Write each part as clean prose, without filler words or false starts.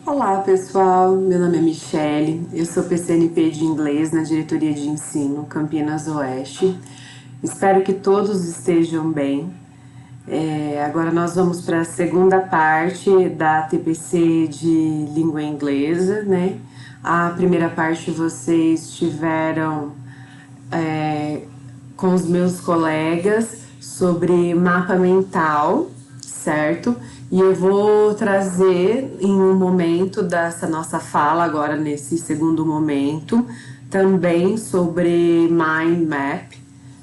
Olá pessoal, meu nome é Michele, eu sou PCNP de inglês na Diretoria de Ensino Campinas Oeste. Espero que todos estejam bem. Agora nós vamos para a segunda parte da TPC de língua inglesa, né? A primeira parte vocês tiveram com os meus colegas sobre mapa mental, certo? E eu vou trazer em um momento dessa nossa fala, agora nesse segundo momento, também sobre mind map,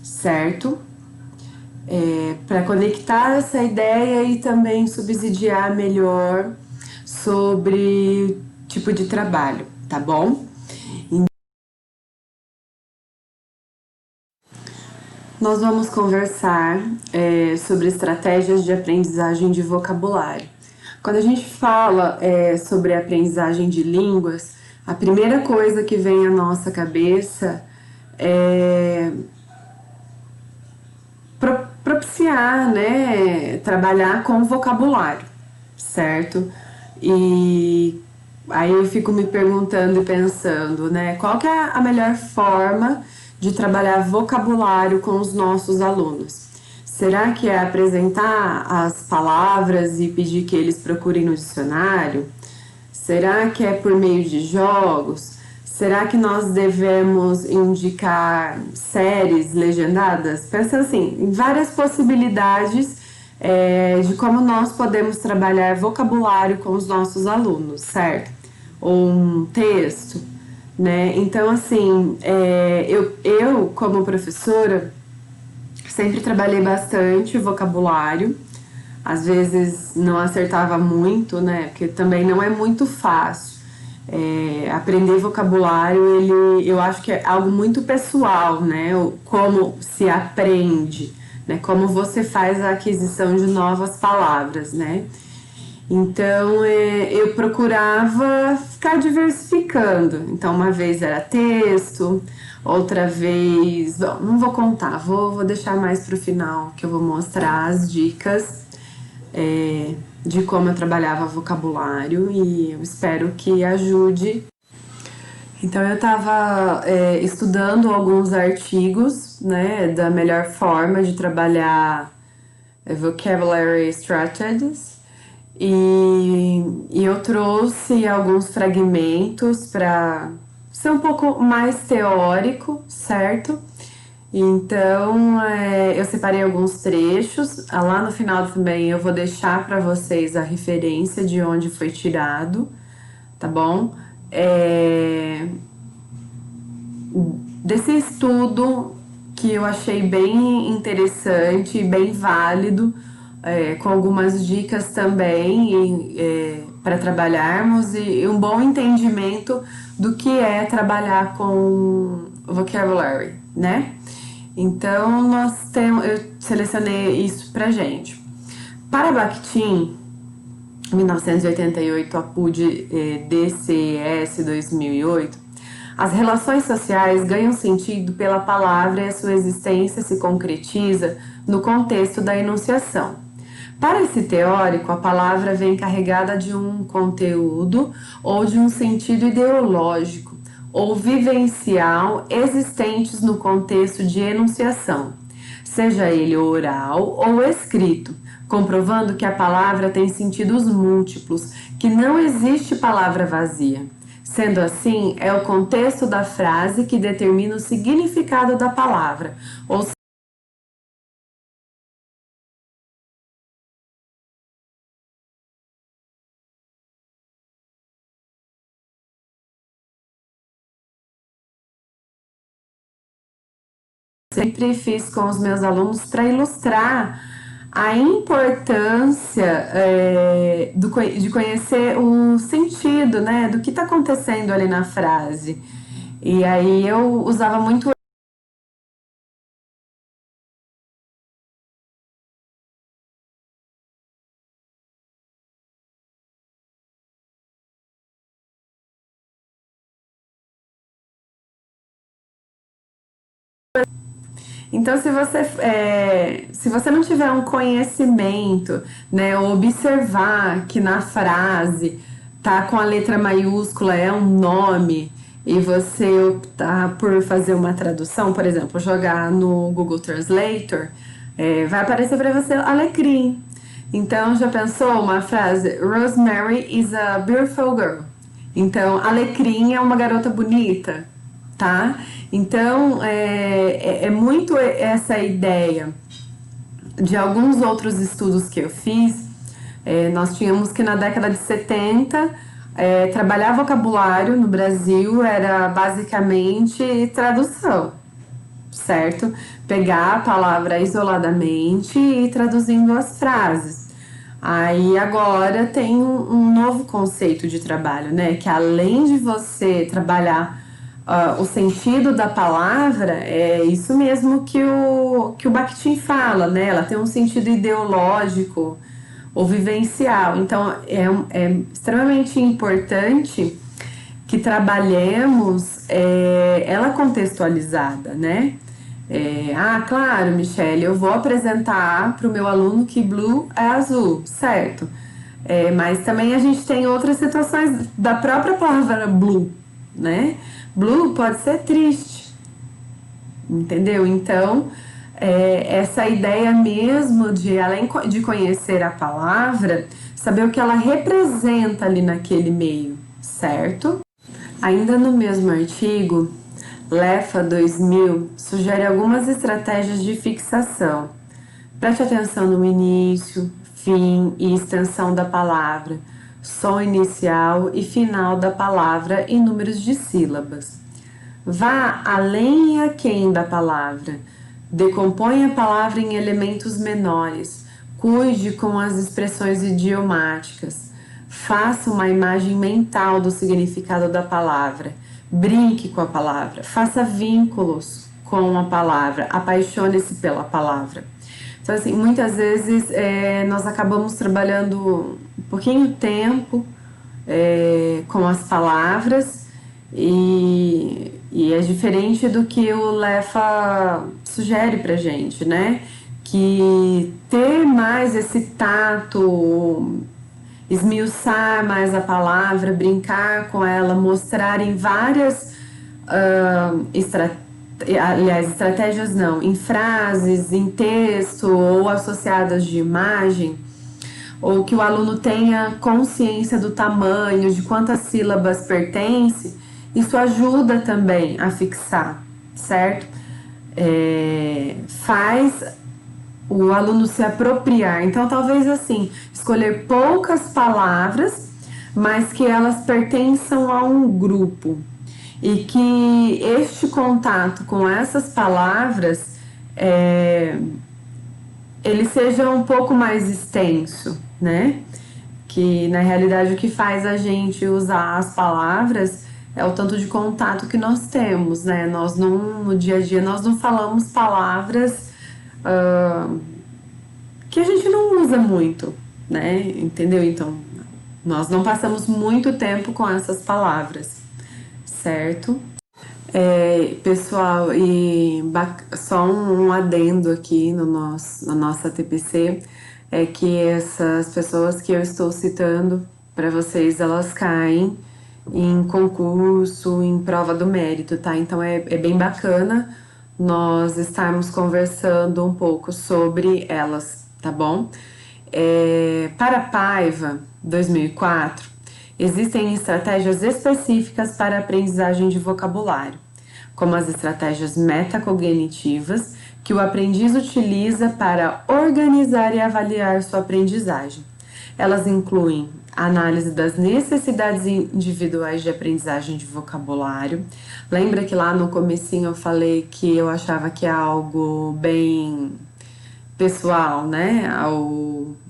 certo? Para conectar essa ideia e também subsidiar melhor sobre tipo de trabalho, tá bom? Nós vamos conversar sobre estratégias de aprendizagem de vocabulário. Quando a gente fala sobre aprendizagem de línguas, a primeira coisa que vem à nossa cabeça é propiciar, né, trabalhar com vocabulário, certo? E aí eu fico me perguntando e pensando, né, qual que é a melhor forma de trabalhar vocabulário com os nossos alunos? Será que é apresentar as palavras e pedir que eles procurem no dicionário? Será que é por meio de jogos? Será que nós devemos indicar séries legendadas? Pensa assim, em várias possibilidades de como nós podemos trabalhar vocabulário com os nossos alunos, certo? Ou um texto, né? Então, assim, eu como professora, sempre trabalhei bastante vocabulário, às vezes não acertava muito, né? Porque também não é muito fácil. Aprender vocabulário, eu acho que é algo muito pessoal, né? Como se aprende, né? Como você faz a aquisição de novas palavras, né? Então, eu procurava ficar diversificando. Então, uma vez era texto, outra vez. Bom, não vou contar, vou deixar mais para o final, que eu vou mostrar as dicas de como eu trabalhava vocabulário e eu espero que ajude. Então, eu estava estudando alguns artigos, né, da melhor forma de trabalhar vocabulary strategies. E eu trouxe alguns fragmentos para ser um pouco mais teórico, certo? Então, eu separei alguns trechos. Lá no final também eu vou deixar para vocês a referência de onde foi tirado, tá bom? Desse estudo que eu achei bem interessante e bem válido, com algumas dicas também para trabalharmos e um bom entendimento do que é trabalhar com vocabulary, né? Então eu selecionei isso pra gente. Para Bakhtin, 1988, APUD DCES 2008, as relações sociais ganham sentido pela palavra e a sua existência se concretiza no contexto da enunciação. Para esse teórico, a palavra vem carregada de um conteúdo ou de um sentido ideológico ou vivencial existentes no contexto de enunciação, seja ele oral ou escrito, comprovando que a palavra tem sentidos múltiplos, que não existe palavra vazia. Sendo assim, é o contexto da frase que determina o significado da palavra, ou sempre fiz com os meus alunos para ilustrar a importância de conhecer o sentido, né, do que está acontecendo ali na frase. E aí eu usava muito. Então, se você não tiver um conhecimento, né, observar que na frase tá com a letra maiúscula, é um nome, e você optar por fazer uma tradução, por exemplo, jogar no Google Translator, vai aparecer para você alecrim. Então, já pensou uma frase? Rosemary is a beautiful girl. Então, alecrim é uma garota bonita, tá? Então, é muito essa ideia de alguns outros estudos que eu fiz. Nós tínhamos que na década de 70 trabalhar vocabulário no Brasil era basicamente tradução, certo? Pegar a palavra isoladamente e ir traduzindo as frases. Aí agora tem um novo conceito de trabalho, né? Que além de você trabalhar o sentido da palavra, é isso mesmo que o Bakhtin fala, né? Ela tem um sentido ideológico ou vivencial. Então é extremamente importante que trabalhemos ela contextualizada, né? Claro, Michele, eu vou apresentar para o meu aluno que blue é azul, certo? Mas também a gente tem outras situações da própria palavra blue, né? Blue pode ser triste, entendeu? Então, essa ideia mesmo de, além de conhecer a palavra, saber o que ela representa ali naquele meio, certo? Ainda no mesmo artigo, Lefa 2000 sugere algumas estratégias de fixação. Preste atenção no início, fim e extensão da palavra, som inicial e final da palavra e números de sílabas. Vá além e aquém da palavra. Decomponha a palavra em elementos menores. Cuide com as expressões idiomáticas. Faça uma imagem mental do significado da palavra. Brinque com a palavra. Faça vínculos com a palavra. Apaixone-se pela palavra. Então, assim, muitas vezes nós acabamos trabalhando um pouquinho tempo com as palavras e é diferente do que o Lefa sugere pra gente, né? Que ter mais esse tato, esmiuçar mais a palavra, brincar com ela, mostrar em várias estratégias não, em frases, em texto ou associadas de imagem, ou que o aluno tenha consciência do tamanho, de quantas sílabas pertence, isso ajuda também a fixar, certo? Faz o aluno se apropriar. Então, talvez assim, escolher poucas palavras, mas que elas pertençam a um grupo. E que este contato com essas palavras ele seja um pouco mais extenso, né? Que na realidade o que faz a gente usar as palavras é o tanto de contato que nós temos, né? Nós não, no dia a dia, nós não falamos palavras que a gente não usa muito, né? Entendeu? Então, nós não passamos muito tempo com essas palavras, certo? Pessoal, e só um adendo aqui no na nossa TPC é que essas pessoas que eu estou citando para vocês, elas caem em concurso, em prova do mérito, tá? Então é bem bacana nós estarmos conversando um pouco sobre elas, tá bom? Para Paiva 2004, existem estratégias específicas para a aprendizagem de vocabulário, como as estratégias metacognitivas, que o aprendiz utiliza para organizar e avaliar sua aprendizagem. Elas incluem a análise das necessidades individuais de aprendizagem de vocabulário. Lembra que lá no comecinho eu falei que eu achava que é algo bem pessoal, né?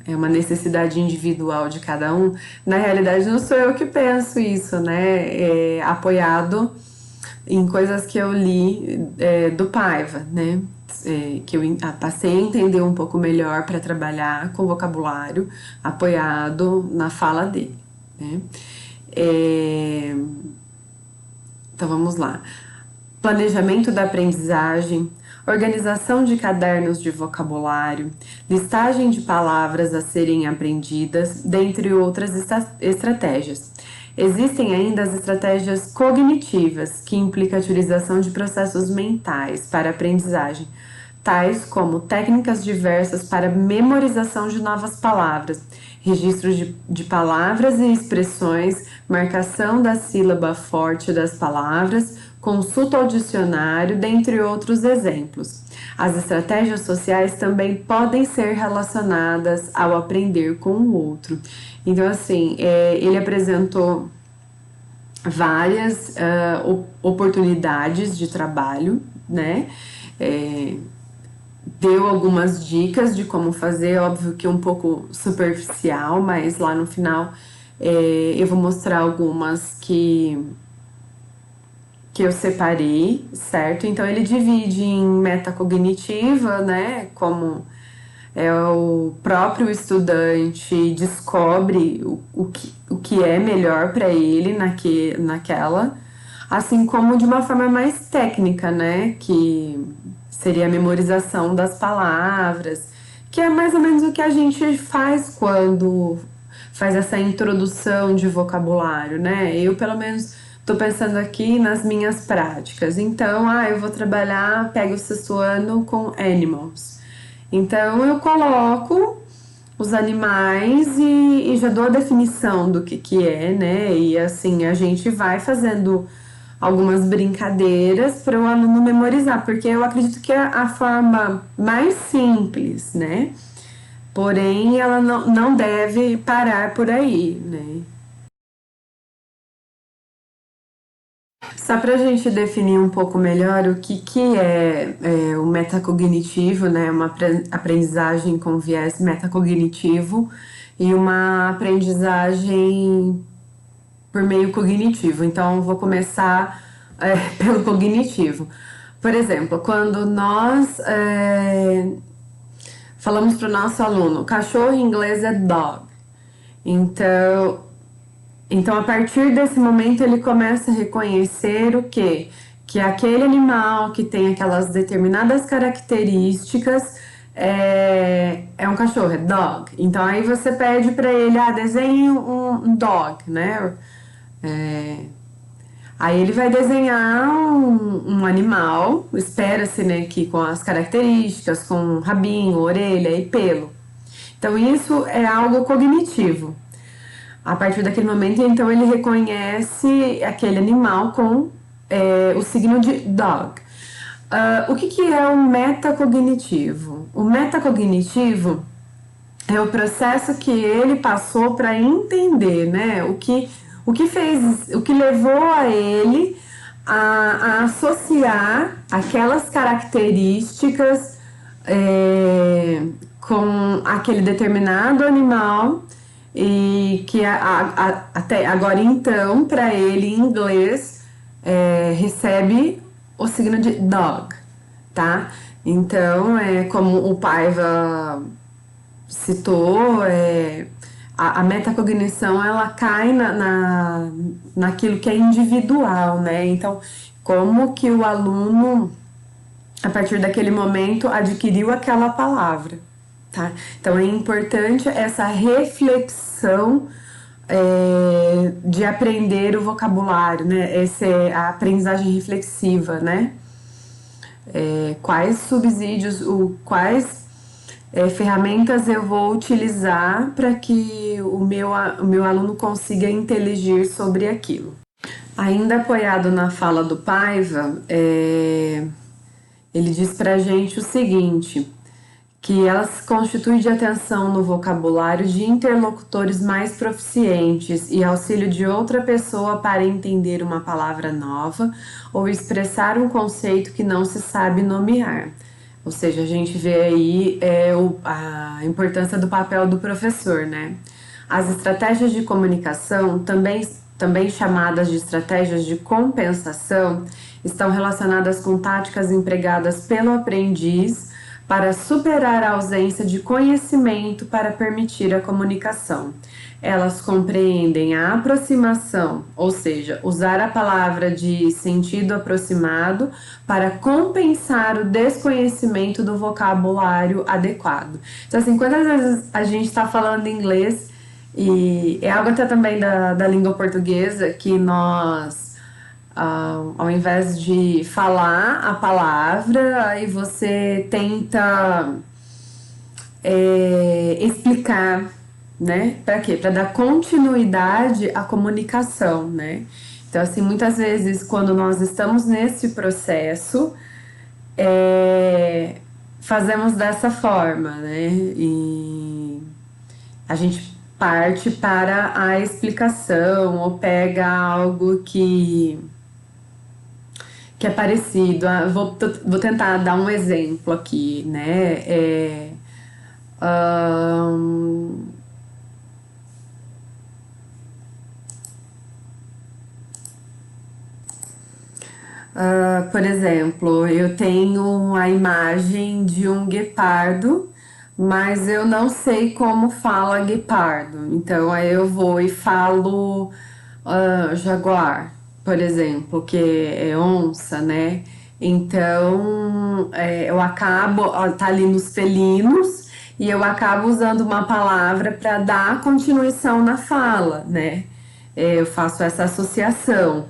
É uma necessidade individual de cada um. Na realidade, não sou eu que penso isso, né? É apoiado em coisas que eu li do Paiva, né? Que eu passei a entender um pouco melhor para trabalhar com vocabulário apoiado na fala dele, né? Então vamos lá. planejamento da aprendizagem, organização de cadernos de vocabulário, listagem de palavras a serem aprendidas, dentre outras estratégias. Existem ainda as estratégias cognitivas, que implicam a utilização de processos mentais para a aprendizagem, tais como técnicas diversas para memorização de novas palavras, registros de palavras e expressões, marcação da sílaba forte das palavras, consulta ao dicionário, dentre outros exemplos. As estratégias sociais também podem ser relacionadas ao aprender com o outro. Então, assim, ele apresentou várias oportunidades de trabalho, né? Deu algumas dicas de como fazer, óbvio que um pouco superficial, mas lá no final eu vou mostrar algumas que eu separei, certo? Então ele divide em metacognitiva, né? Como o próprio estudante descobre o que é melhor para ele naquela, assim como de uma forma mais técnica, né? Que seria a memorização das palavras, que é mais ou menos o que a gente faz quando faz essa introdução de vocabulário, né? Eu, pelo menos, tô pensando aqui nas minhas práticas. Então, eu vou trabalhar, pego o sexto ano com animals. Então, eu coloco os animais e já dou a definição do que é, né? E assim, a gente vai fazendo algumas brincadeiras para o aluno memorizar, porque eu acredito que é a forma mais simples, né? Porém, ela não deve parar por aí, né? Só para a gente definir um pouco melhor o que é o metacognitivo, né? Uma aprendizagem com viés metacognitivo e uma aprendizagem por meio cognitivo. Então, eu vou começar pelo cognitivo. Por exemplo, quando nós falamos para o nosso aluno, cachorro em inglês é dog. Então, a partir desse momento, ele começa a reconhecer o quê? Que aquele animal que tem aquelas determinadas características é um cachorro, é dog. Então, aí você pede para ele, desenhe um dog, né? Aí ele vai desenhar um animal, espera-se, né, que com as características, com rabinho, orelha e pelo. Então, isso é algo cognitivo. A partir daquele momento, então, ele reconhece aquele animal com o signo de dog. O que é o metacognitivo? O metacognitivo é o processo que ele passou para entender, né? O que fez, o que levou a ele a associar aquelas características com aquele determinado animal e que até agora então para ele em inglês recebe o signo de dog, tá? Então como o Paiva citou, a metacognição ela cai naquilo que é individual, né? Então, como que o aluno, a partir daquele momento, adquiriu aquela palavra, tá? Então, é importante essa reflexão de aprender o vocabulário, né? Essa é a aprendizagem reflexiva, né? Quais subsídios, quais ferramentas eu vou utilizar para que o meu aluno consiga inteligir sobre aquilo. Ainda apoiado na fala do Paiva, ele diz para a gente o seguinte, que ela se constitui de atenção no vocabulário de interlocutores mais proficientes e auxílio de outra pessoa para entender uma palavra nova ou expressar um conceito que não se sabe nomear. Ou seja, a gente vê aí a importância do papel do professor, né? As estratégias de comunicação, também chamadas de estratégias de compensação, estão relacionadas com táticas empregadas pelo aprendiz para superar a ausência de conhecimento para permitir a comunicação. elas compreendem a aproximação, ou seja, usar a palavra de sentido aproximado para compensar o desconhecimento do vocabulário adequado. Então, assim, quantas vezes a gente está falando inglês e é algo até também da língua portuguesa que nós, ao invés de falar a palavra, aí você tenta explicar, né? Para quê? Para dar continuidade à comunicação, né? Então, assim, muitas vezes, quando nós estamos nesse processo, é, fazemos dessa forma, né? E a gente parte para a explicação ou pega algo que é parecido. Vou tentar dar um exemplo aqui, né? Ahn, por exemplo, eu tenho a imagem de um guepardo, mas eu não sei como fala guepardo. Então aí eu vou e falo jaguar, por exemplo, que é onça, né? Então eu acabo, ó, tá ali nos felinos, e eu acabo usando uma palavra para dar continuação na fala, né? Eu faço essa associação.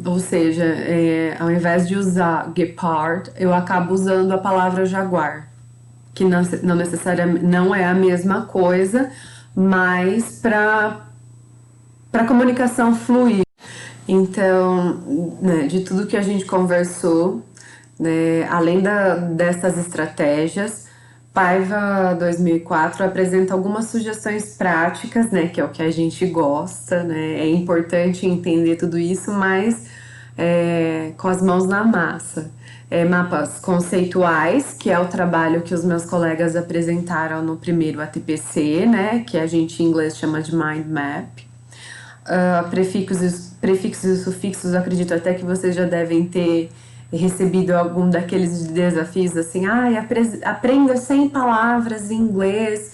Ou seja, ao invés de usar guepard, eu acabo usando a palavra jaguar, que não necessariamente não é a mesma coisa, mas para comunicação fluir. Então, né, de tudo que a gente conversou, né, além dessas estratégias, Paiva 2004 apresenta algumas sugestões práticas, né, que é o que a gente gosta, né, é importante entender tudo isso, mas com as mãos na massa. Mapas conceituais, que é o trabalho que os meus colegas apresentaram no primeiro ATPC, né, que a gente em inglês chama de Mind Map. Prefixos e sufixos, eu acredito até que vocês já devem ter recebido algum daqueles desafios assim, aprenda 100 palavras em inglês,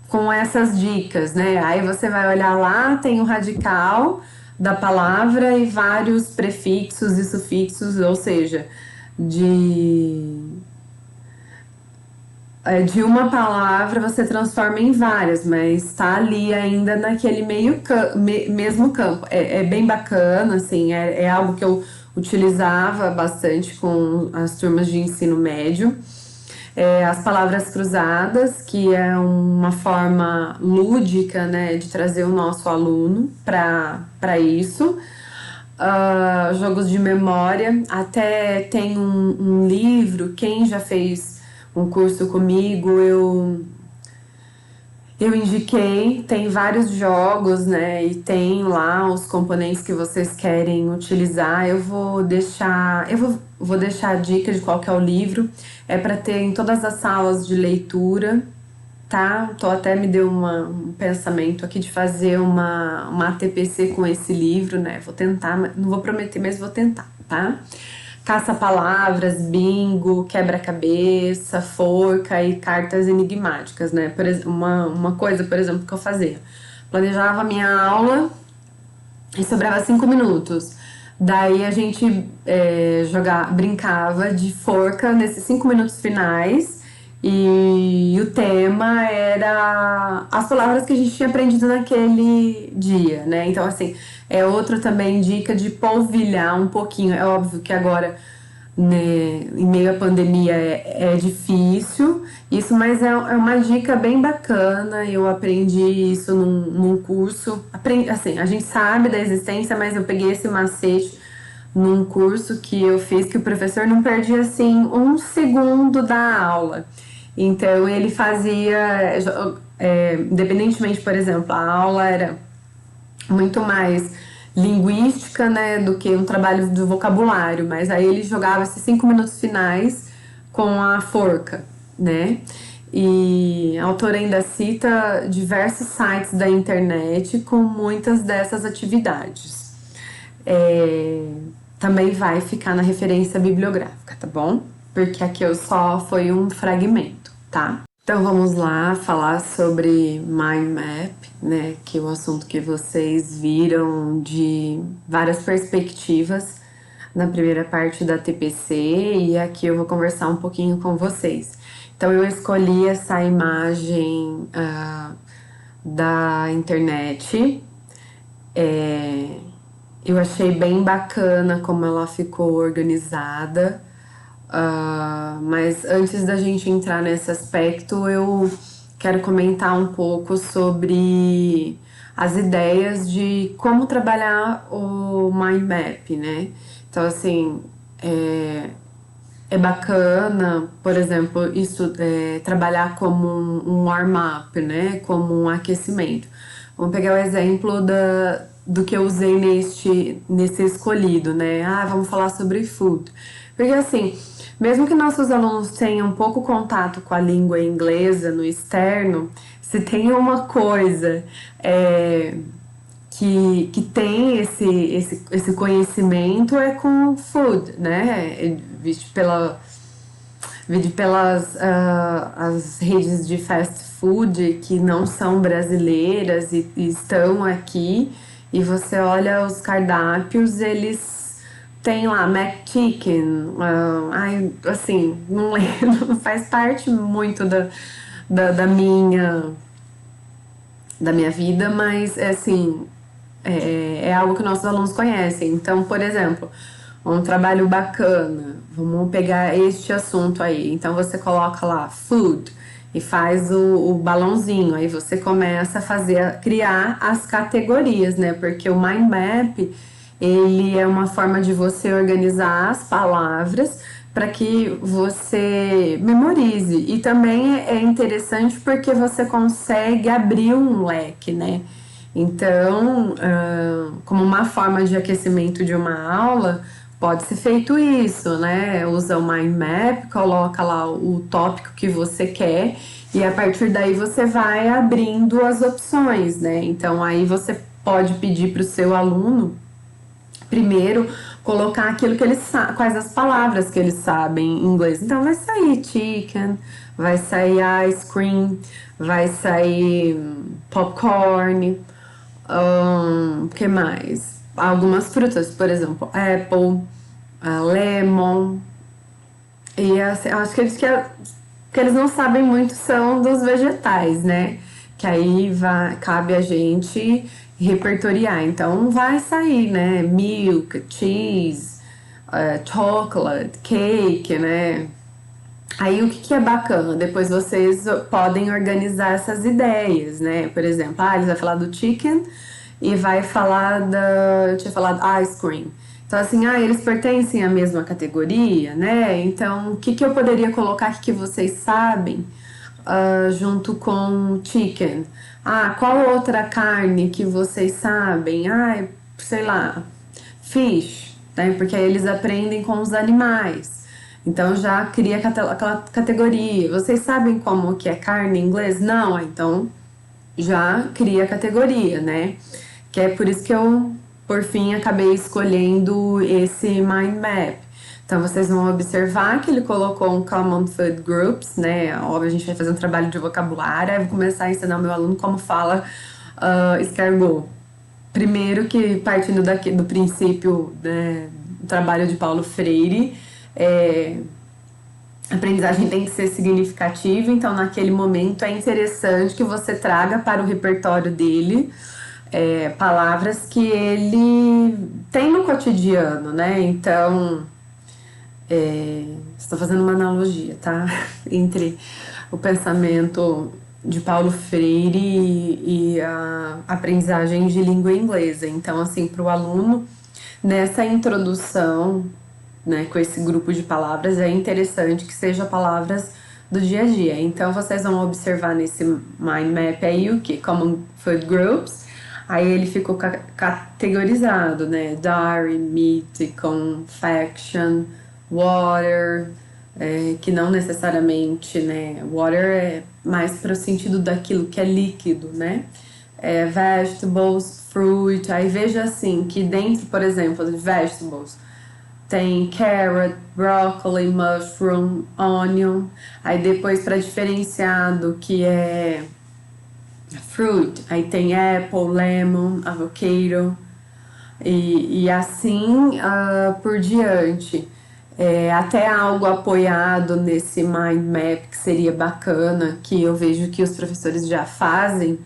com essas dicas, né? Aí você vai olhar lá, tem o radical da palavra e vários prefixos e sufixos, ou seja, de de uma palavra você transforma em várias, mas está ali ainda naquele mesmo campo. É bem bacana, assim, é algo que eu utilizava bastante com as turmas de ensino médio. As palavras cruzadas, que é uma forma lúdica, né, de trazer o nosso aluno para isso. Jogos de memória, até tem um livro, quem já fez um curso comigo, eu indiquei, tem vários jogos, né? E tem lá os componentes que vocês querem utilizar. Vou deixar a dica de qual que é o livro. É para ter em todas as salas de leitura, tá? Tô até me deu um pensamento aqui de fazer uma ATPC com esse livro, né? Vou tentar, não vou prometer, mas vou tentar, tá? Caça-palavras, bingo, quebra-cabeça, forca e cartas enigmáticas, né? Uma coisa, por exemplo, que eu fazia. Planejava a minha aula e sobrava 5 minutos. Daí a gente brincava de forca nesses 5 minutos finais e o tema era as palavras que a gente tinha aprendido naquele dia, né? Então, assim, é outra também dica de polvilhar um pouquinho. É óbvio que agora, né, em meio à pandemia é difícil isso, mas é uma dica bem bacana. Eu aprendi isso num curso. Assim, a gente sabe da existência, mas eu peguei esse macete num curso que eu fiz que o professor não perdia assim um segundo da aula. Então ele fazia, independentemente, por exemplo, a aula era muito mais linguística, né, do que um trabalho de vocabulário, mas aí ele jogava esses 5 minutos finais com a forca, né? E a autora ainda cita diversos sites da internet com muitas dessas atividades. Também vai ficar na referência bibliográfica, tá bom? porque aqui eu só foi um fragmento, tá? Então vamos lá falar sobre mind map, né? Que é o assunto que vocês viram de várias perspectivas na primeira parte da TPC, e aqui eu vou conversar um pouquinho com vocês. Então eu escolhi essa imagem da internet. Eu achei bem bacana como ela ficou organizada. Mas antes da gente entrar nesse aspecto, eu quero comentar um pouco sobre as ideias de como trabalhar o mind map, né? Então, assim, é bacana, por exemplo, isso trabalhar como um warm-up, né? Como um aquecimento. Vamos pegar o exemplo do que eu usei nesse escolhido, né? Vamos falar sobre food. Porque assim, mesmo que nossos alunos tenham pouco contato com a língua inglesa no externo, se tem uma coisa que tem esse conhecimento é com food, né? Visto pelas as redes de fast food que não são brasileiras e estão aqui, e você olha os cardápios, eles têm lá McChicken, assim, não lembro, não faz parte muito da minha vida, mas assim, é algo que nossos alunos conhecem. Então, por exemplo, um trabalho bacana, vamos pegar este assunto aí. Então, você coloca lá food e faz o balãozinho. Aí você começa a criar as categorias, né? Porque o mind map, ele é uma forma de você organizar as palavras para que você memorize. E também é interessante porque você consegue abrir um leque, né? Então, como uma forma de aquecimento de uma aula, pode ser feito isso, né? Usa o mind map, coloca lá o tópico que você quer e a partir daí você vai abrindo as opções, né? Então, aí você pode pedir para o seu aluno primeiro colocar aquilo que eles quais as palavras que eles sabem em inglês. Então vai sair chicken, vai sair ice cream, vai sair popcorn, que mais? Algumas frutas, por exemplo, apple, lemon. E assim, eu acho que que eles não sabem muito são dos vegetais, né? Que aí cabe a gente repertoriar. Então vai sair, né? Milk, cheese, chocolate, cake, né? Aí o que é bacana? Depois vocês podem organizar essas ideias, né? Por exemplo, eles vai falar do chicken e vai falar eu tinha falado ice cream. Então, assim, eles pertencem à mesma categoria, né? Então, o que eu poderia colocar aqui que vocês sabem junto com chicken? Qual outra carne que vocês sabem? Sei lá, fish, né? Porque aí eles aprendem com os animais. Então já cria aquela categoria. Vocês sabem como que é carne em inglês? Não, então já cria a categoria, né? Que é por isso que eu, por fim, acabei escolhendo esse mind map. Então vocês vão observar que ele colocou um Common Food Groups, né? Óbvio, a gente vai fazer um trabalho de vocabulário, aí eu vou começar a ensinar o meu aluno como fala escargot. Primeiro que partindo do princípio, né, do trabalho de Paulo Freire, a aprendizagem tem que ser significativa, então naquele momento é interessante que você traga para o repertório dele palavras que ele tem no cotidiano, né? Então, estou fazendo uma analogia, tá? Entre o pensamento de Paulo Freire e a aprendizagem de língua inglesa. Então, assim, para o aluno, nessa introdução, né, com esse grupo de palavras, é interessante que seja palavras do dia a dia. Então, vocês vão observar nesse mind map aí o que? Common Food Groups. Aí ele ficou categorizado, né? Dairy, meat, confection, water, que não necessariamente, né? Water é mais para o sentido daquilo que é líquido, né? Vegetables, fruit. Aí veja assim, que dentro, por exemplo, de vegetables, tem carrot, broccoli, mushroom, onion. Aí depois para diferenciar do que é fruit, aí tem apple, lemon, avocado e assim por diante. Até algo apoiado nesse mind map que seria bacana, que eu vejo que os professores já fazem,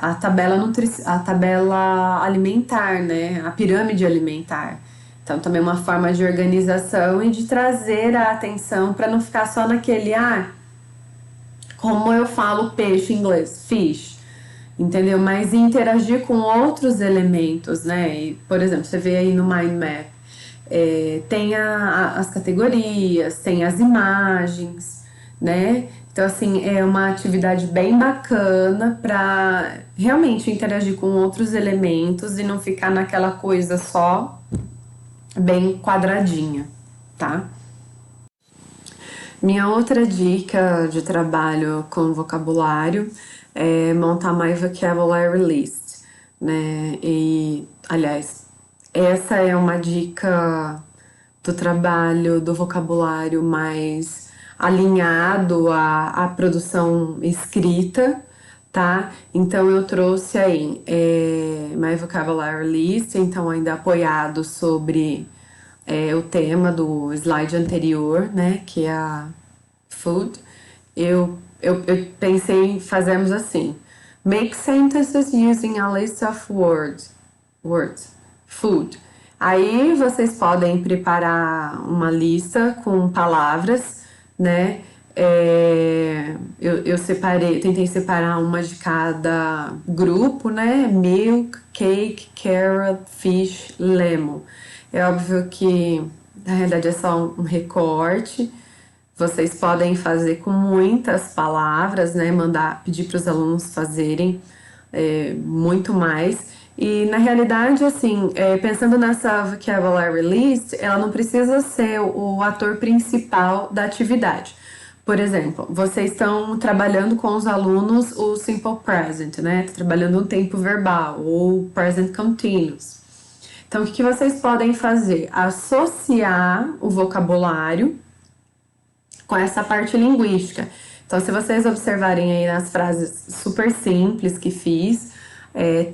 a tabela alimentar, né? A pirâmide alimentar. Então, também é uma forma de organização e de trazer a atenção para não ficar só naquele, como eu falo peixe em inglês, fish, entendeu? Mas interagir com outros elementos, né? E, por exemplo, você vê aí no mind map, tem as categorias, tem as imagens, né? Então, assim, é uma atividade bem bacana para realmente interagir com outros elementos e não ficar naquela coisa só bem quadradinha, tá? Minha outra dica de trabalho com vocabulário é montar my vocabulary list, né? E, aliás, essa é uma dica do trabalho do vocabulário mais alinhado à produção escrita, tá? Então eu trouxe aí My Vocabulary List, então ainda apoiado sobre o tema do slide anterior, né? Que é a food. Eu pensei em fazermos assim: make sentences using a list of words, food. Aí vocês podem preparar uma lista com palavras, né? Eu tentei separar uma de cada grupo, né? Milk, cake, carrot, fish, lemon. É óbvio que na realidade é só um recorte. Vocês podem fazer com muitas palavras, né? Pedir para os alunos fazerem muito mais. E na realidade, assim, pensando nessa vocabulary list, ela não precisa ser o ator principal da atividade. Por exemplo, vocês estão trabalhando com os alunos o simple present, né? Trabalhando um tempo verbal ou present continuous. Então, o que vocês podem fazer? Associar o vocabulário com essa parte linguística. Então, se vocês observarem aí nas frases super simples que fiz,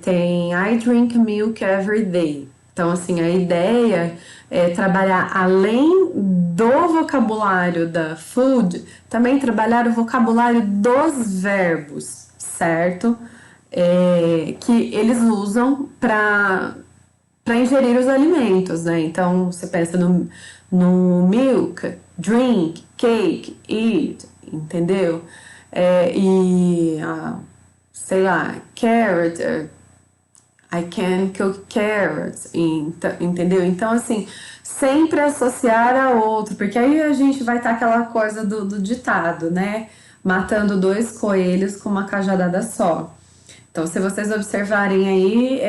tem I drink milk every day. Então, assim, a ideia é trabalhar além do vocabulário da food, também trabalhar o vocabulário dos verbos, certo? Que eles usam para ingerir os alimentos, né? Então, você pensa no milk, drink, cake, eat, entendeu? Sei lá, carrot, I can cook carrots, entendeu? Então, assim, sempre associar a outro, porque aí a gente vai estar aquela coisa do ditado, né? Matando dois coelhos com uma cajadada só. Então, se vocês observarem aí,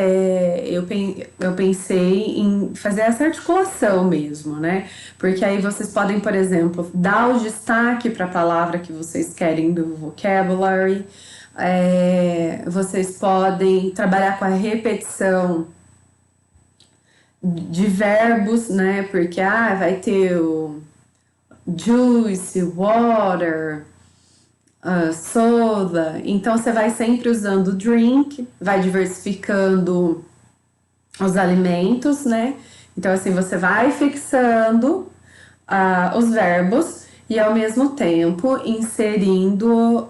eu pensei em fazer essa articulação mesmo, né? Porque aí vocês podem, por exemplo, dar o destaque para a palavra que vocês querem do vocabulary. Vocês podem trabalhar com a repetição de verbos, né? Porque vai ter o juice, water, soda. Então você vai sempre usando drink, vai diversificando os alimentos, né? Então assim você vai fixando os verbos e ao mesmo tempo inserindo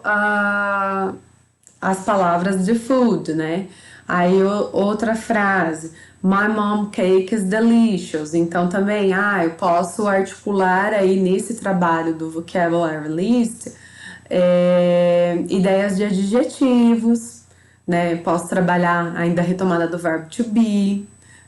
as palavras de food, né? Aí outra frase, my mom cake is delicious. Então também, eu posso articular aí nesse trabalho do vocabulary list ideias de adjetivos, né? Posso trabalhar ainda a retomada do verbo to be,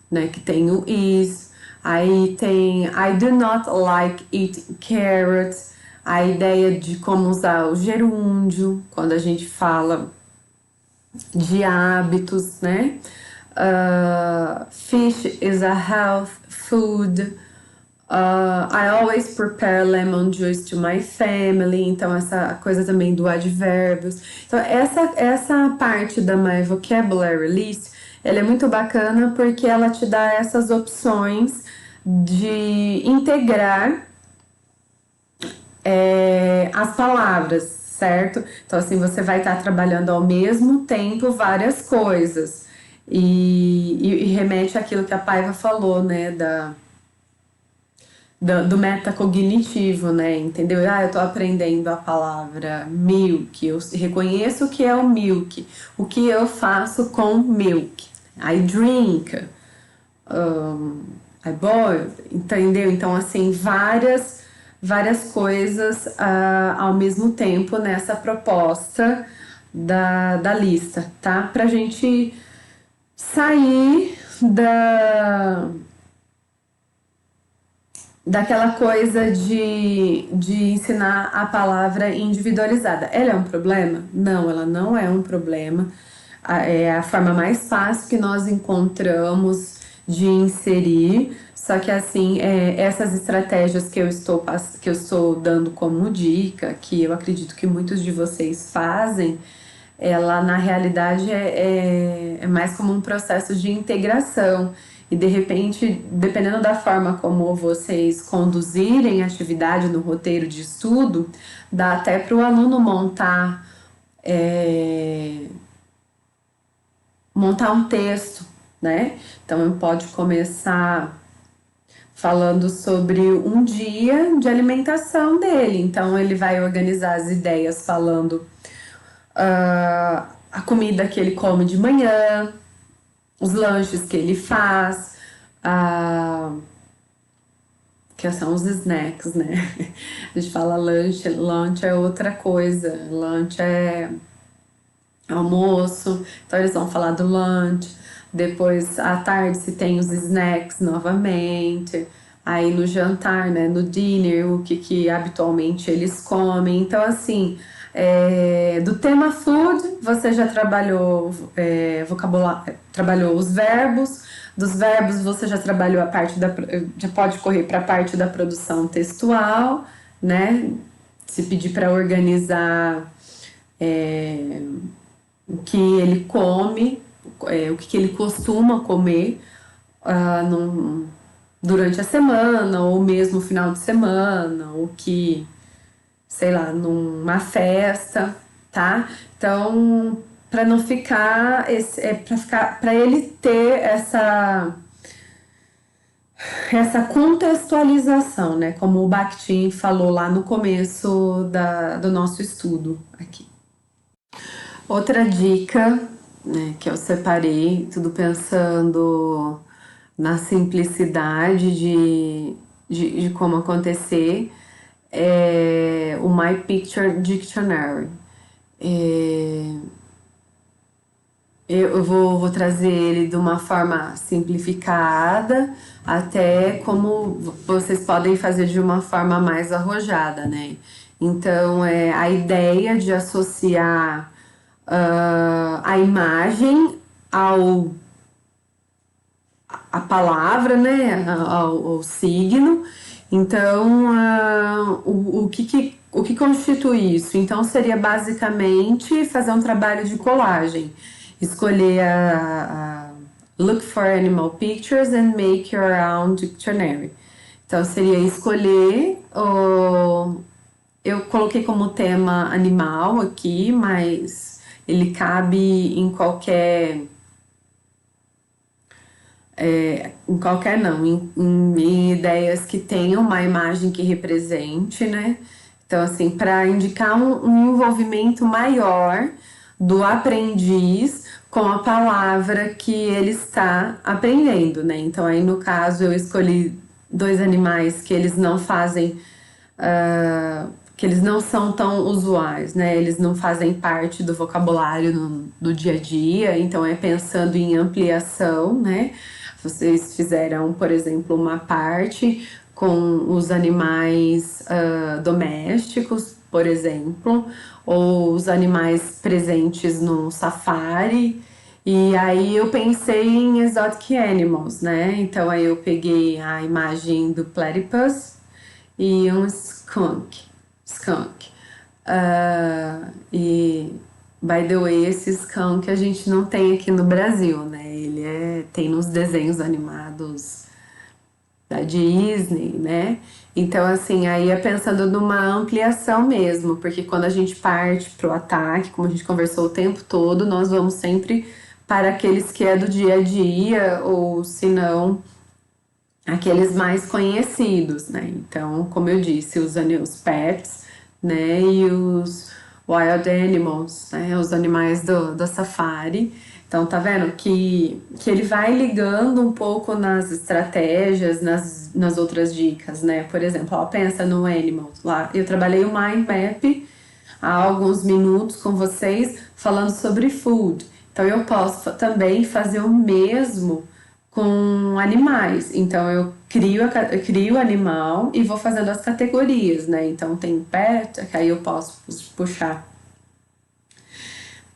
né? Que tem o is. Aí tem I do not like eating carrots. A ideia de como usar o gerúndio quando a gente fala de hábitos, né? Fish is a health food. I always prepare lemon juice to my family. Então, essa coisa também do advérbios. Então, essa parte da My Vocabulary List, ela é muito bacana porque ela te dá essas opções de integrar as palavras, certo? Então, assim, você vai estar trabalhando ao mesmo tempo várias coisas. E remete àquilo que a Paiva falou, né? Do metacognitivo, né? Entendeu? Ah, eu tô aprendendo a palavra milk, eu reconheço o que é o milk, o que eu faço com milk. I drink, I boil, entendeu? Então, assim, várias coisas ao mesmo tempo nessa proposta da lista, tá? Pra gente sair daquela coisa de ensinar a palavra individualizada. Ela é um problema? Não, ela não é um problema. É a forma mais fácil que nós encontramos de inserir, só que assim, essas estratégias que eu estou dando como dica, que eu acredito que muitos de vocês fazem, ela na realidade é mais como um processo de integração. E de repente, dependendo da forma como vocês conduzirem a atividade no roteiro de estudo, dá até para o aluno montar um texto, né? Então, ele pode começar falando sobre um dia de alimentação dele. Então, ele vai organizar as ideias falando a comida que ele come de manhã, os lanches que ele faz, que são os snacks, né? A gente fala lanche, lunch é outra coisa, lunch é almoço, então eles vão falar do lunch, depois à tarde se tem os snacks novamente, aí no jantar, né, no dinner, o que habitualmente eles comem, então assim, do tema food, você já trabalhou vocabulário, trabalhou os verbos, dos verbos você já trabalhou a parte já pode correr para a parte da produção textual, né, se pedir para organizar o que ele come, o que ele costuma comer durante a semana, ou mesmo no final de semana, ou que, sei lá, numa festa, tá? Então, para não ficar, para ele ter essa contextualização, né? Como o Bakhtin falou lá no começo do nosso estudo aqui. Outra dica, né, que eu separei, tudo pensando na simplicidade de como acontecer, é o My Picture Dictionary. Eu vou trazer ele de uma forma simplificada, até como vocês podem fazer de uma forma mais arrojada, né? Então, a ideia de associar a imagem a palavra, né, ao signo. Então, o que constitui isso? Então, seria basicamente fazer um trabalho de colagem, escolher look for animal pictures and make your own dictionary. Então, seria escolher eu coloquei como tema animal aqui, mas ele cabe em qualquer não, em ideias que tenham uma imagem que represente, né? Então, assim, para indicar um envolvimento maior do aprendiz com a palavra que ele está aprendendo, né? Então, aí no caso, eu escolhi dois animais que eles não fazem, que eles não são tão usuais, né? Eles não fazem parte do vocabulário do dia a dia, então é pensando em ampliação, né? Vocês fizeram, por exemplo, uma parte com os animais domésticos, por exemplo, ou os animais presentes no safari. E aí eu pensei em exotic animals, né? Então aí eu peguei a imagem do platypus e um skunk. E by the way, esse skunk a gente não tem aqui no Brasil, né? Ele tem nos desenhos animados da Disney, né? Então, assim, aí é pensando numa ampliação mesmo, porque quando a gente parte para o ataque, como a gente conversou o tempo todo, nós vamos sempre para aqueles que é do dia a dia, ou se não, aqueles mais conhecidos, né? Então, como eu disse, os pets, né? E os wild animals, né? Os animais do safari. Então, tá vendo que ele vai ligando um pouco nas estratégias, nas outras dicas, né? Por exemplo, ó, pensa no animals lá. Eu trabalhei o mind map há alguns minutos com vocês falando sobre food. Então, eu posso também fazer o mesmo com animais. Então, eu crio o animal e vou fazendo as categorias, né? Então, tem pet, que aí eu posso puxar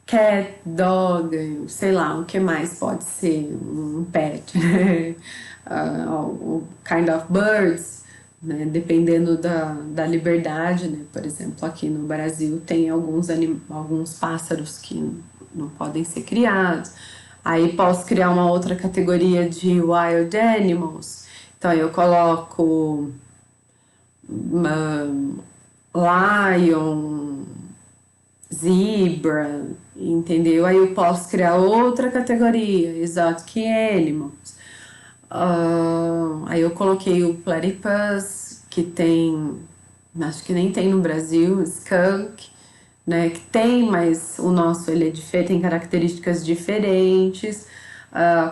cat, dog, sei lá, o que mais pode ser um pet, né? O kind of birds, né? Dependendo da liberdade, né? Por exemplo, aqui no Brasil tem alguns pássaros que não podem ser criados. Aí posso criar uma outra categoria de wild animals. Então eu coloco lion, zebra, entendeu? Aí eu posso criar outra categoria, exotic animals. Aí eu coloquei o platypus, que tem, acho que nem tem no Brasil, skunk, né? Que tem, mas o nosso ele é diferente, tem características diferentes.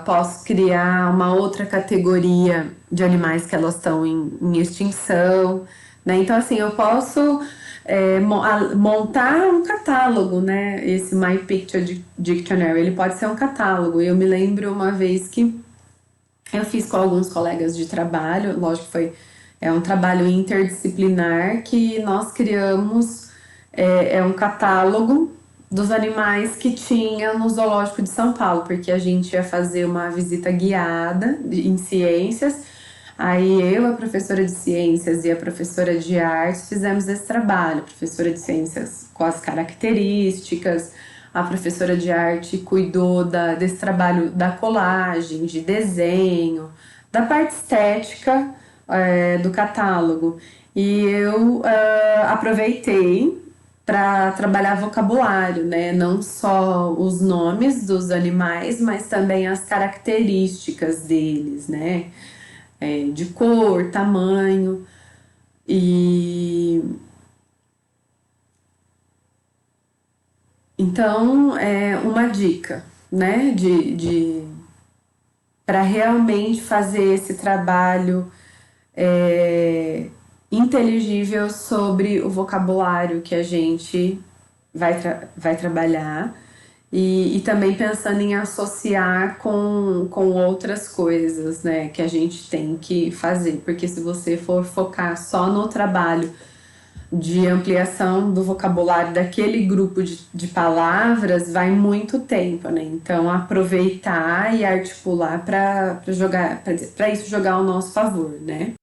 Posso criar uma outra categoria de animais que elas estão em extinção, né? Então, assim, eu posso montar um catálogo, né? Esse My Picture Dictionary, ele pode ser um catálogo. Eu me lembro uma vez que eu fiz com alguns colegas de trabalho, lógico que é um trabalho interdisciplinar que nós criamos um catálogo dos animais que tinha no Zoológico de São Paulo, porque a gente ia fazer uma visita guiada em ciências. Aí eu, a professora de ciências e a professora de artes fizemos esse trabalho. A professora de ciências com as características, a professora de arte cuidou desse trabalho da colagem, de desenho, da parte estética do catálogo. E eu aproveitei para trabalhar vocabulário, né? Não só os nomes dos animais, mas também as características deles, né? De cor, tamanho. E então é uma dica, né? Para realmente fazer esse trabalho inteligível sobre o vocabulário que a gente vai trabalhar e também pensando em associar com outras coisas, né, que a gente tem que fazer, porque se você for focar só no trabalho de ampliação do vocabulário daquele grupo de palavras, vai muito tempo, né? Então aproveitar e articular para isso jogar ao nosso favor, né?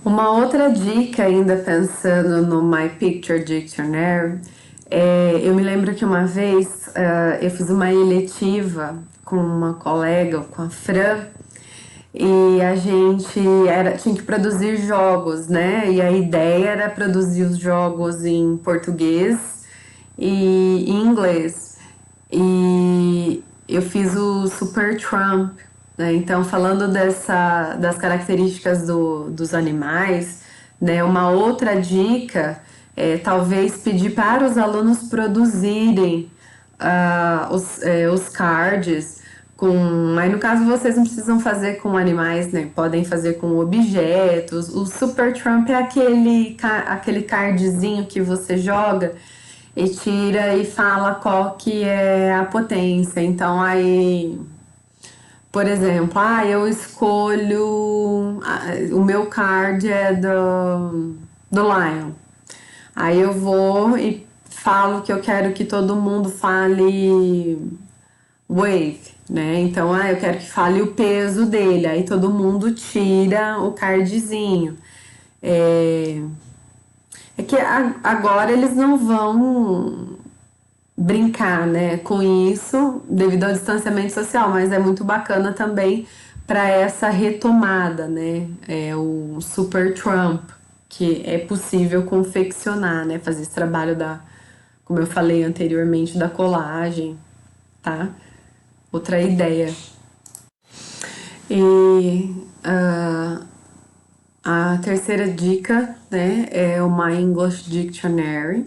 Uma outra dica, ainda pensando no My Picture Dictionary, eu me lembro que uma vez eu fiz uma eletiva com uma colega, com a Fran, e a gente tinha que produzir jogos, né? E a ideia era produzir os jogos em português e em inglês. E eu fiz o Super Trump, né? Então, falando das características dos animais, né? Uma outra dica é talvez pedir para os alunos produzirem os cards aí no caso vocês não precisam fazer com animais, né? Podem fazer com objetos. O Super Trump é aquele cardzinho que você joga e tira e fala qual que é a potência. Então aí, por exemplo, eu escolho o meu card é do Lion. Aí eu vou e falo que eu quero que todo mundo fale wave, né? Então, eu quero que fale o peso dele. Aí todo mundo tira o cardzinho. É que agora eles não vão brincar, né, com isso devido ao distanciamento social, mas é muito bacana também para essa retomada, né? É o Super Trump, que é possível confeccionar, né? Fazer esse trabalho da, como eu falei anteriormente, da colagem, tá? Outra ideia. E a terceira dica, né, é o My English Dictionary.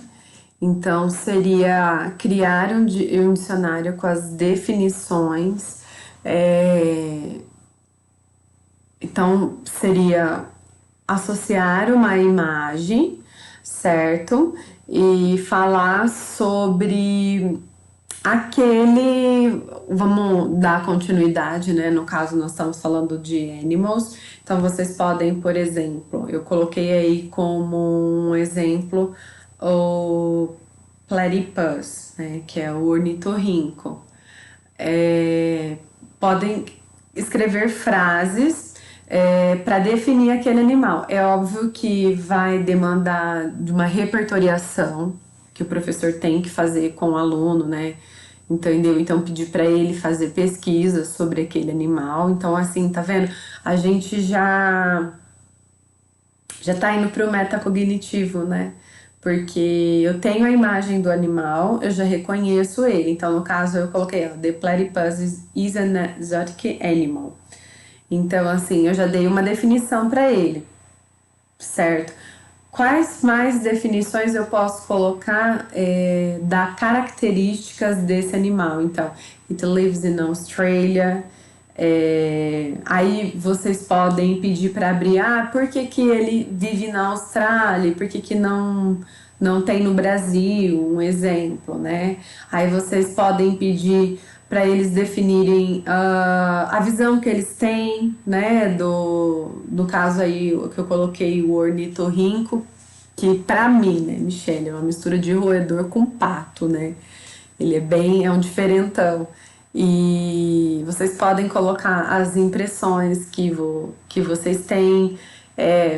Então, seria criar um dicionário com as definições. Então, seria associar uma imagem, certo? E falar sobre aquele. Vamos dar continuidade, né? No caso, nós estamos falando de animals. Então, vocês podem, por exemplo, eu coloquei aí como um exemplo o platypus, né? Que é o ornitorrinco. Podem escrever frases para definir aquele animal. É óbvio que vai demandar de uma repertoriação que o professor tem que fazer com o aluno, né? Entendeu? Então, pedir para ele fazer pesquisa sobre aquele animal. Então, assim, tá vendo? A gente já tá indo pro metacognitivo, né? Porque eu tenho a imagem do animal, eu já reconheço ele. Então, no caso, eu coloquei, ó, The platypus is an exotic animal. Então, assim, eu já dei uma definição para ele, certo? Quais mais definições eu posso colocar da características desse animal? Então, it lives in Australia. Aí vocês podem pedir para abrir, por que que ele vive na Austrália? Por que que não tem no Brasil? Um exemplo, né? Aí vocês podem pedir para eles definirem a visão que eles têm, né? Do caso aí que eu coloquei, o ornitorrinco, que para mim, né, Michelle, é uma mistura de roedor com pato, né? Ele é um diferentão. E vocês podem colocar as impressões que vocês têm.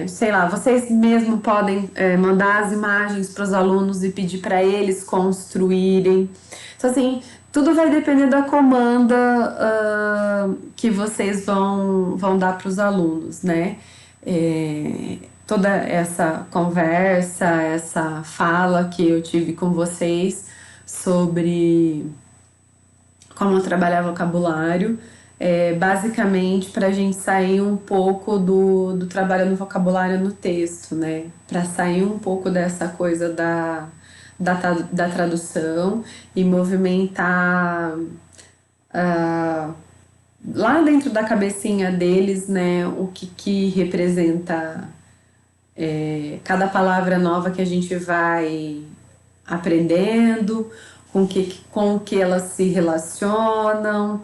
Sei lá, vocês mesmo podem mandar as imagens para os alunos e pedir para eles construírem. Então, assim, tudo vai depender da comanda que vocês vão dar para os alunos, né? Toda essa conversa, essa fala que eu tive com vocês sobre como trabalhar vocabulário, basicamente para a gente sair um pouco do trabalho no vocabulário no texto, né? Para sair um pouco dessa coisa da tradução e movimentar lá dentro da cabecinha deles, né? O que representa cada palavra nova que a gente vai aprendendo, com que elas se relacionam,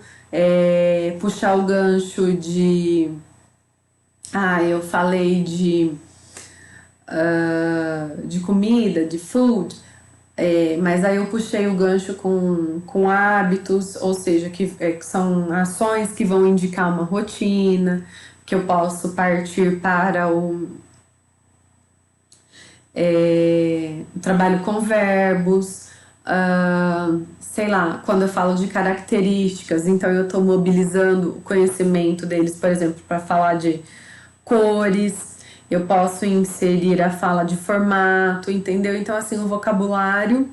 puxar o gancho de. Eu falei de comida, de food, mas aí eu puxei o gancho com hábitos, ou seja, que são ações que vão indicar uma rotina, que eu posso partir para o trabalho com verbos, sei lá, quando eu falo de características, então eu estou mobilizando o conhecimento deles, por exemplo, para falar de cores, eu posso inserir a fala de formato, entendeu? Então, assim, o vocabulário,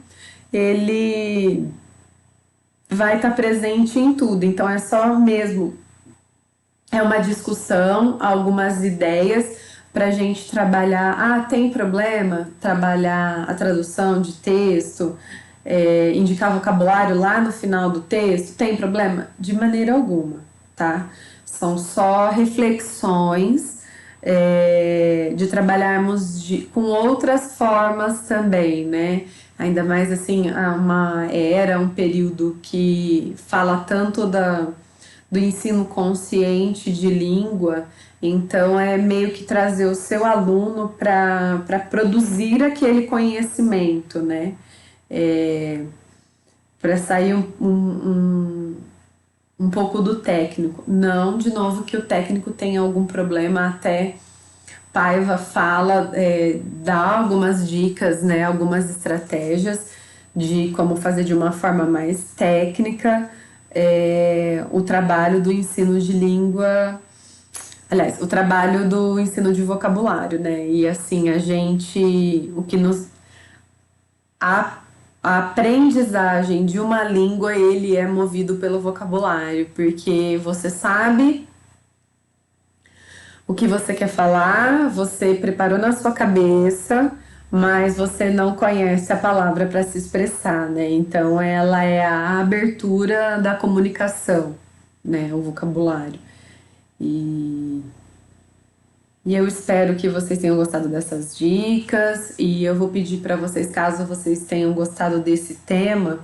ele vai estar presente em tudo, então é só mesmo uma discussão, algumas ideias para a gente trabalhar. Tem problema trabalhar a tradução de texto, indicar vocabulário lá no final do texto? Tem problema? De maneira alguma, tá? São só reflexões de trabalharmos com outras formas também, né? Ainda mais assim, um período que fala tanto do ensino consciente de língua, então é meio que trazer o seu aluno para produzir aquele conhecimento, né? Para sair um pouco do técnico. Não, de novo, que o técnico tenha algum problema, até Paiva fala, dá algumas dicas, né, algumas estratégias de como fazer de uma forma mais técnica, o trabalho do ensino de língua, aliás, o trabalho do ensino de vocabulário, né? E assim, o que nos a, a aprendizagem de uma língua, ele é movido pelo vocabulário, porque você sabe o que você quer falar, você preparou na sua cabeça, mas você não conhece a palavra para se expressar, né? Então, ela é a abertura da comunicação, né? O vocabulário. E, e eu espero que vocês tenham gostado dessas dicas, e eu vou pedir para vocês, caso vocês tenham gostado desse tema,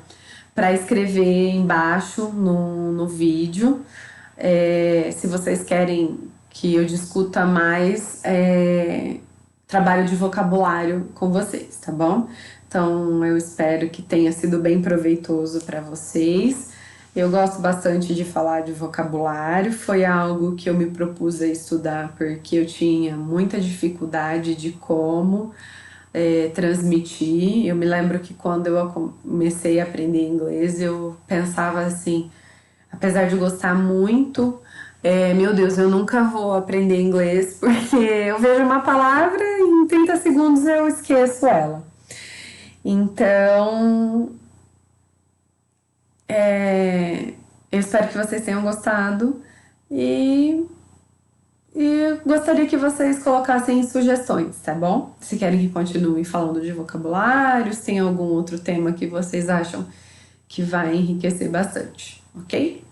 para escrever embaixo no vídeo. Se vocês querem que eu discuta mais trabalho de vocabulário com vocês, tá bom? Então eu espero que tenha sido bem proveitoso para vocês. Eu gosto bastante de falar de vocabulário, foi algo que eu me propus a estudar porque eu tinha muita dificuldade de como transmitir. Eu me lembro que quando eu comecei a aprender inglês, eu pensava assim, apesar de gostar muito, meu Deus, eu nunca vou aprender inglês porque eu vejo uma palavra e em 30 segundos eu esqueço ela. Então, eu espero que vocês tenham gostado e, e gostaria que vocês colocassem sugestões, tá bom? Se querem que continue falando de vocabulário, se tem algum outro tema que vocês acham que vai enriquecer bastante, ok?